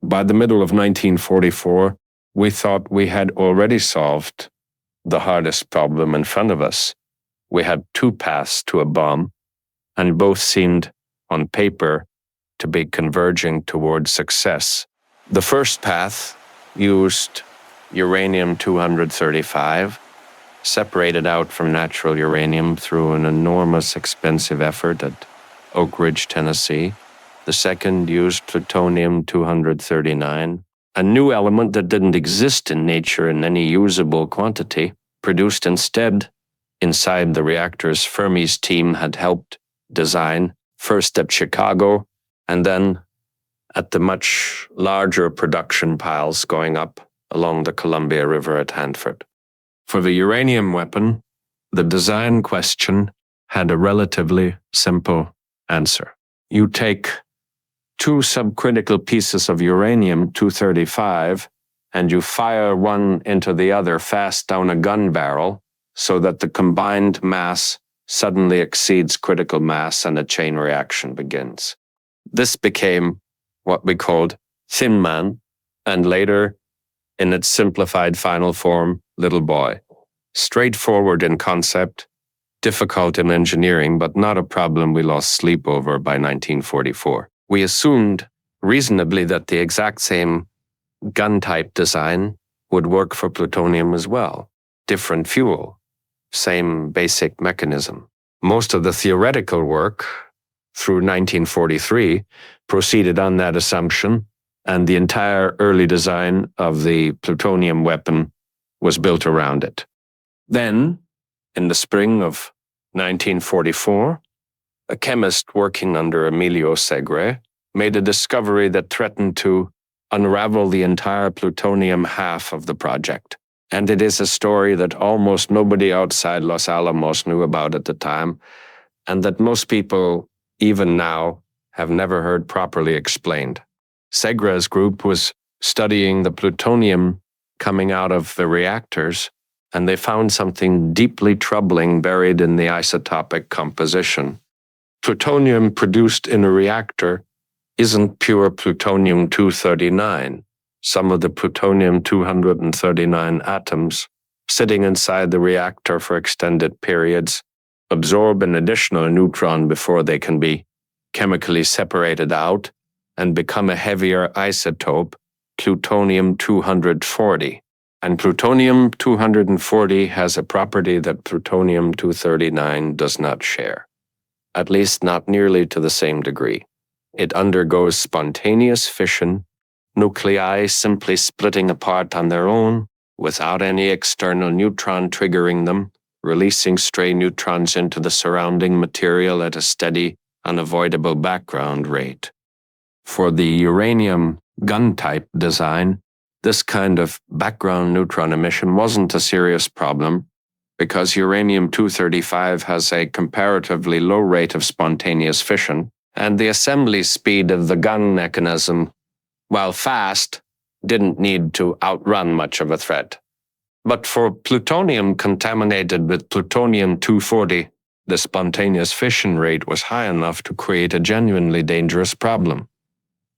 By the middle of 1944, we thought we had already solved the hardest problem in front of us. We had two paths to a bomb, and both seemed, on paper, to be converging towards success. The first path used uranium-235, separated out from natural uranium through an enormous, expensive effort at Oak Ridge, Tennessee. The second used plutonium-239, a new element that didn't exist in nature in any usable quantity, produced instead inside the reactors Fermi's team had helped design, first at Chicago, and then at the much larger production piles going up along the Columbia River at Hanford. For the uranium weapon, the design question had a relatively simple answer. You take two subcritical pieces of uranium-235 and you fire one into the other fast down a gun barrel so that the combined mass suddenly exceeds critical mass and a chain reaction begins. This became what we called Thin Man, and later, in its simplified final form, Little Boy. Straightforward in concept, difficult in engineering, but not a problem we lost sleep over by 1944. We assumed reasonably that the exact same gun-type design would work for plutonium as well. Different fuel, same basic mechanism. Most of the theoretical work through 1943 proceeded on that assumption, and the entire early design of the plutonium weapon was built around it. Then, in the spring of 1944, a chemist working under Emilio Segrè made a discovery that threatened to unravel the entire plutonium half of the project. And it is a story that almost nobody outside Los Alamos knew about at the time, and that most people, even now, have never heard properly explained. Segre's group was studying the plutonium coming out of the reactors, and they found something deeply troubling buried in the isotopic composition. Plutonium produced in a reactor isn't pure plutonium-239. Some of the plutonium-239 atoms sitting inside the reactor for extended periods absorb an additional neutron before they can be chemically separated out and become a heavier isotope, plutonium-240. And plutonium-240 has a property that plutonium-239 does not share, at least not nearly to the same degree. It undergoes spontaneous fission, nuclei simply splitting apart on their own without any external neutron triggering them, releasing stray neutrons into the surrounding material at a steady, unavoidable background rate. For the uranium gun-type design, this kind of background neutron emission wasn't a serious problem because uranium-235 has a comparatively low rate of spontaneous fission, and the assembly speed of the gun mechanism, while fast, didn't need to outrun much of a threat. But for plutonium contaminated with plutonium-240, the spontaneous fission rate was high enough to create a genuinely dangerous problem,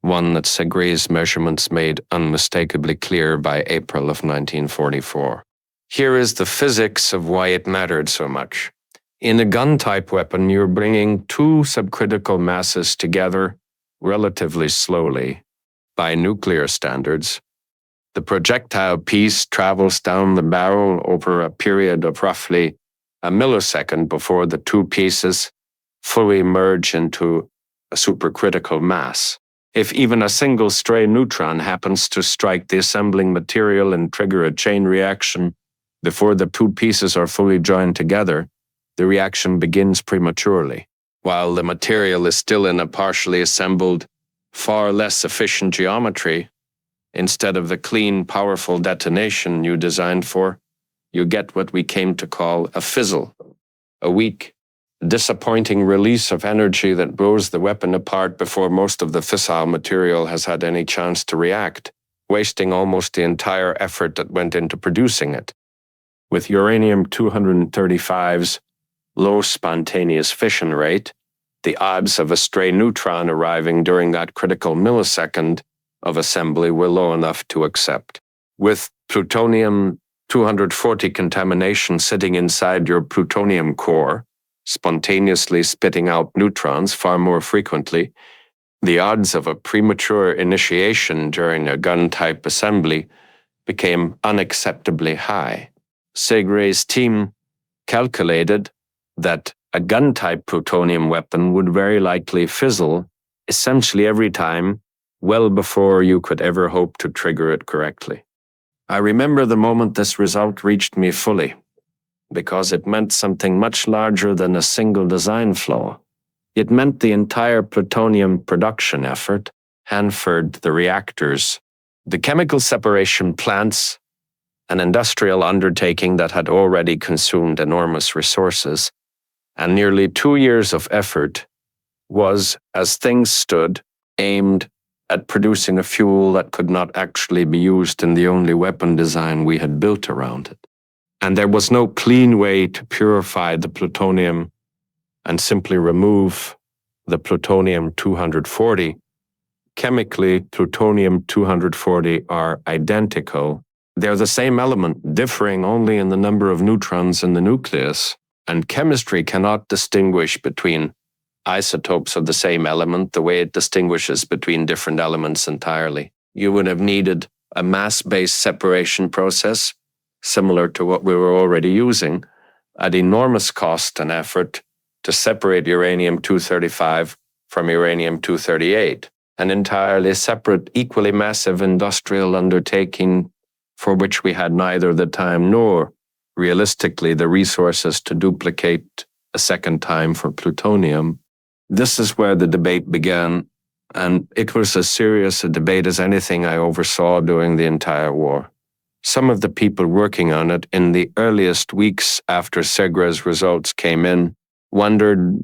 one that Segre's measurements made unmistakably clear by April of 1944. Here is the physics of why it mattered so much. In a gun-type weapon, you're bringing two subcritical masses together relatively slowly by nuclear standards. The projectile piece travels down the barrel over a period of roughly a millisecond before the two pieces fully merge into a supercritical mass. If even a single stray neutron happens to strike the assembling material and trigger a chain reaction before the two pieces are fully joined together, the reaction begins prematurely. While the material is still in a partially assembled, far less efficient geometry, instead of the clean, powerful detonation you designed for, you get what we came to call a fizzle, a weak, disappointing release of energy that blows the weapon apart before most of the fissile material has had any chance to react, wasting almost the entire effort that went into producing it. With uranium-235's low spontaneous fission rate, the odds of a stray neutron arriving during that critical millisecond of assembly were low enough to accept. With plutonium-240 contamination sitting inside your plutonium core, spontaneously spitting out neutrons far more frequently, the odds of a premature initiation during a gun-type assembly became unacceptably high. Segre's team calculated that a gun-type plutonium weapon would very likely fizzle essentially every time, well before you could ever hope to trigger it correctly. I remember the moment this result reached me fully, because it meant something much larger than a single design flaw. It meant the entire plutonium production effort, Hanford, the reactors, the chemical separation plants, an industrial undertaking that had already consumed enormous resources, and nearly 2 years of effort was, as things stood, aimed at producing a fuel that could not actually be used in the only weapon design we had built around it. And there was no clean way to purify the plutonium and simply remove the plutonium-240. Chemically, plutonium-240 are identical. They're the same element, differing only in the number of neutrons in the nucleus, and chemistry cannot distinguish between isotopes of the same element the way it distinguishes between different elements entirely. You would have needed a mass-based separation process, similar to what we were already using, at enormous cost and effort to separate uranium-235 from uranium-238, an entirely separate, equally massive industrial undertaking for which we had neither the time nor, realistically, the resources to duplicate a second time for plutonium. This is where the debate began, and it was as serious a debate as anything I oversaw during the entire war. Some of the people working on it in the earliest weeks after Segre's results came in wondered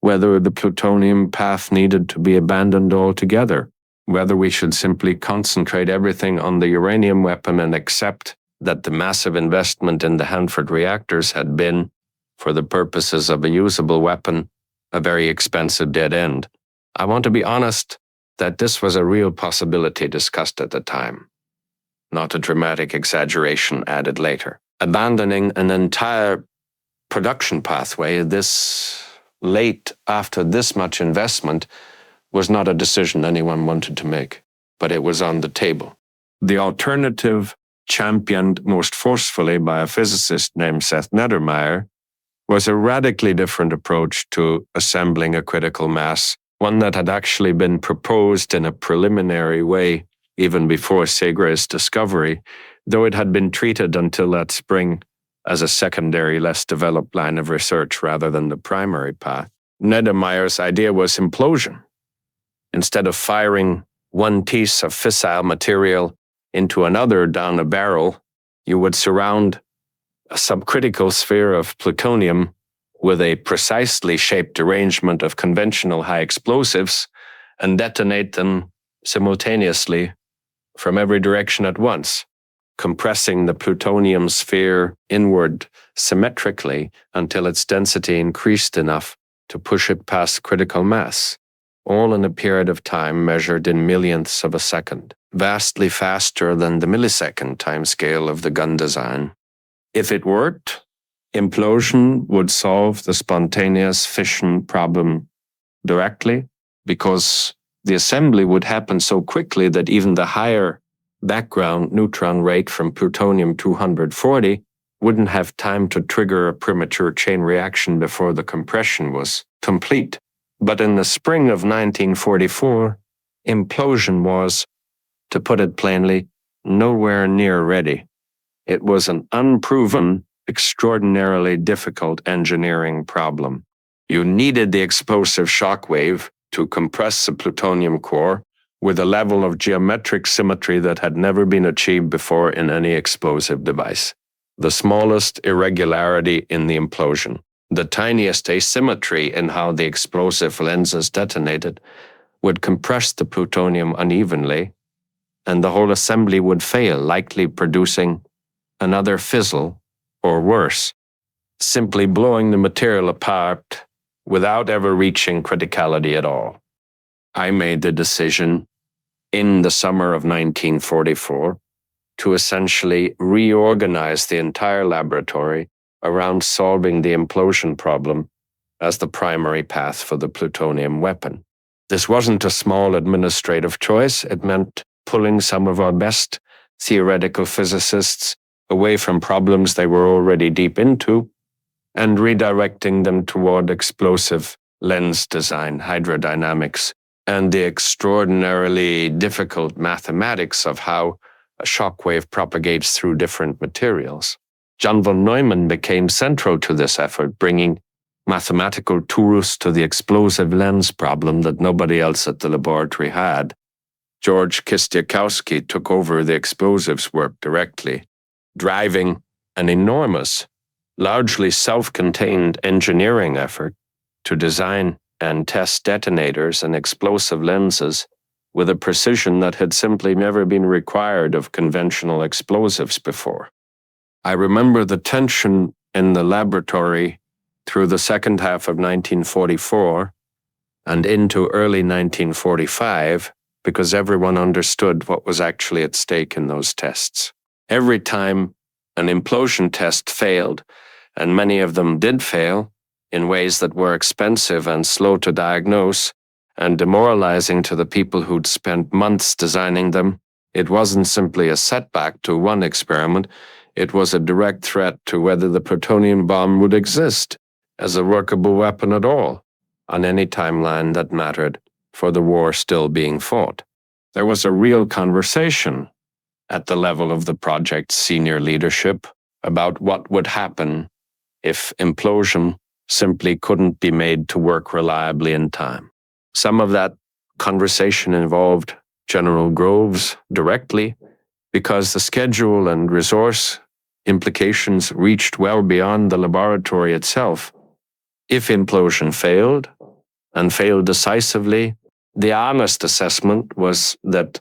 whether the plutonium path needed to be abandoned altogether, whether we should simply concentrate everything on the uranium weapon and accept that the massive investment in the Hanford reactors had been, for the purposes of a usable weapon, a very expensive dead end. I want to be honest that this was a real possibility discussed at the time, not a dramatic exaggeration added later. Abandoning an entire production pathway this late after this much investment was not a decision anyone wanted to make, but it was on the table. The alternative, championed most forcefully by a physicist named Seth Neddermeyer, was a radically different approach to assembling a critical mass, one that had actually been proposed in a preliminary way even before Segre's discovery, though it had been treated until that spring as a secondary, less developed line of research rather than the primary path. Neddermeyer's idea was implosion. Instead of firing one piece of fissile material into another down a barrel, you would surround a subcritical sphere of plutonium with a precisely shaped arrangement of conventional high explosives and detonate them simultaneously from every direction at once, compressing the plutonium sphere inward symmetrically until its density increased enough to push it past critical mass, all in a period of time measured in millionths of a second, vastly faster than the millisecond timescale of the gun design. If it worked, implosion would solve the spontaneous fission problem directly, because the assembly would happen so quickly that even the higher background neutron rate from plutonium-240 wouldn't have time to trigger a premature chain reaction before the compression was complete. But in the spring of 1944, implosion was, to put it plainly, nowhere near ready. It was an unproven, extraordinarily difficult engineering problem. You needed the explosive shockwave to compress the plutonium core with a level of geometric symmetry that had never been achieved before in any explosive device. The smallest irregularity in the implosion, the tiniest asymmetry in how the explosive lenses detonated, would compress the plutonium unevenly, and the whole assembly would fail, likely producing another fizzle, or worse, simply blowing the material apart without ever reaching criticality at all. I made the decision in the summer of 1944 to essentially reorganize the entire laboratory around solving the implosion problem as the primary path for the plutonium weapon. This wasn't a small administrative choice. It meant pulling some of our best theoretical physicists away from problems they were already deep into and redirecting them toward explosive lens design, hydrodynamics, and the extraordinarily difficult mathematics of how a shockwave propagates through different materials. John von Neumann became central to this effort, bringing mathematical tools to the explosive lens problem that nobody else at the laboratory had. George Kistiakowsky took over the explosives work directly, driving an enormous, largely self-contained engineering effort to design and test detonators and explosive lenses with a precision that had simply never been required of conventional explosives before. I remember the tension in the laboratory through the second half of 1944 and into early 1945 because everyone understood what was actually at stake in those tests. Every time an implosion test failed, and many of them did fail in ways that were expensive and slow to diagnose and demoralizing to the people who'd spent months designing them, it wasn't simply a setback to one experiment, it was a direct threat to whether the plutonium bomb would exist as a workable weapon at all on any timeline that mattered for the war still being fought. There was a real conversation at the level of the project's senior leadership about what would happen if implosion simply couldn't be made to work reliably in time. Some of that conversation involved General Groves directly because the schedule and resource implications reached well beyond the laboratory itself. If implosion failed, and failed decisively, the honest assessment was that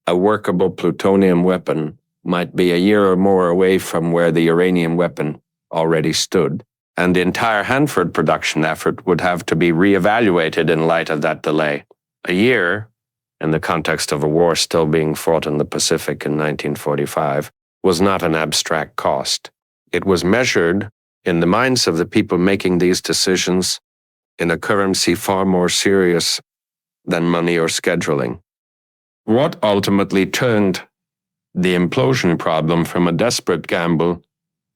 a workable plutonium weapon might be a year or more away from where the uranium weapon already stood, and the entire Hanford production effort would have to be reevaluated in light of that delay. A year, in the context of a war still being fought in the Pacific in 1945, was not an abstract cost. It was measured in the minds of the people making these decisions in a currency far more serious than money or scheduling. What ultimately turned the implosion problem from a desperate gamble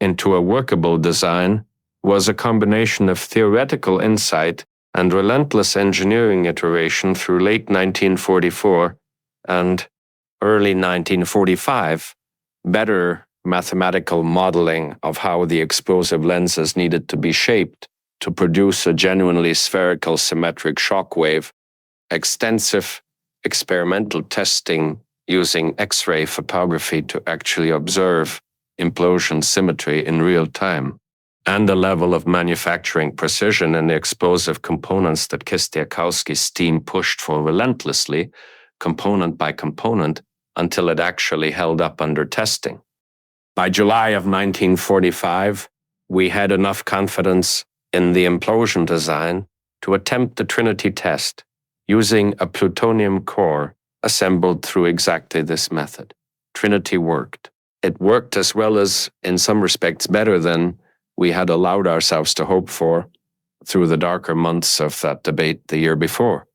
into a workable design was a combination of theoretical insight and relentless engineering iteration through late 1944 and early 1945, better mathematical modeling of how the explosive lenses needed to be shaped to produce a genuinely spherical symmetric shockwave, extensive experimental testing using X-ray photography to actually observe implosion symmetry in real time, and a level of manufacturing precision in the explosive components that Kistiakowsky's team pushed for relentlessly, component by component, until it actually held up under testing. By July of 1945, we had enough confidence in the implosion design to attempt the Trinity test using a plutonium core assembled through exactly this method. Trinity worked. It worked as well as, in some respects, better than we had allowed ourselves to hope for through the darker months of that debate the year before.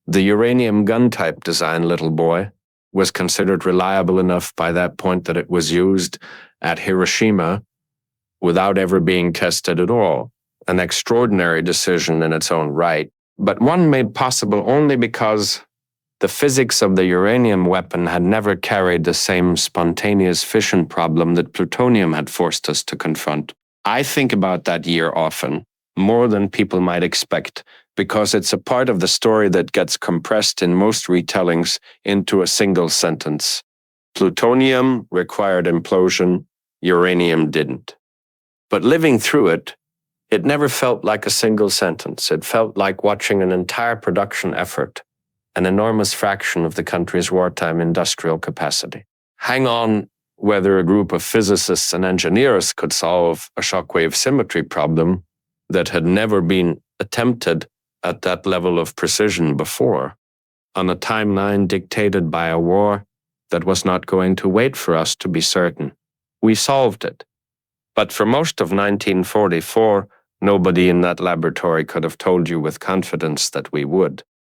The uranium gun-type design, little boy, was considered reliable enough by that point that it was used at Hiroshima without ever being tested at all. An extraordinary decision in its own right, but one made possible only because the physics of the uranium weapon had never carried the same spontaneous fission problem that plutonium had forced us to confront. I think about that year often, more than people might expect, because it's a part of the story that gets compressed in most retellings into a single sentence. Plutonium required implosion, uranium didn't. But living through it, it never felt like a single sentence. It felt like watching an entire production effort, an enormous fraction of the country's wartime industrial capacity. Hang on whether a group of physicists and engineers could solve a shockwave symmetry problem that had never been attempted at that level of precision before. on a timeline dictated by a war that was not going to wait for us to be certain. We solved it. But for most of 1944, nobody in that laboratory could have told you with confidence that we would.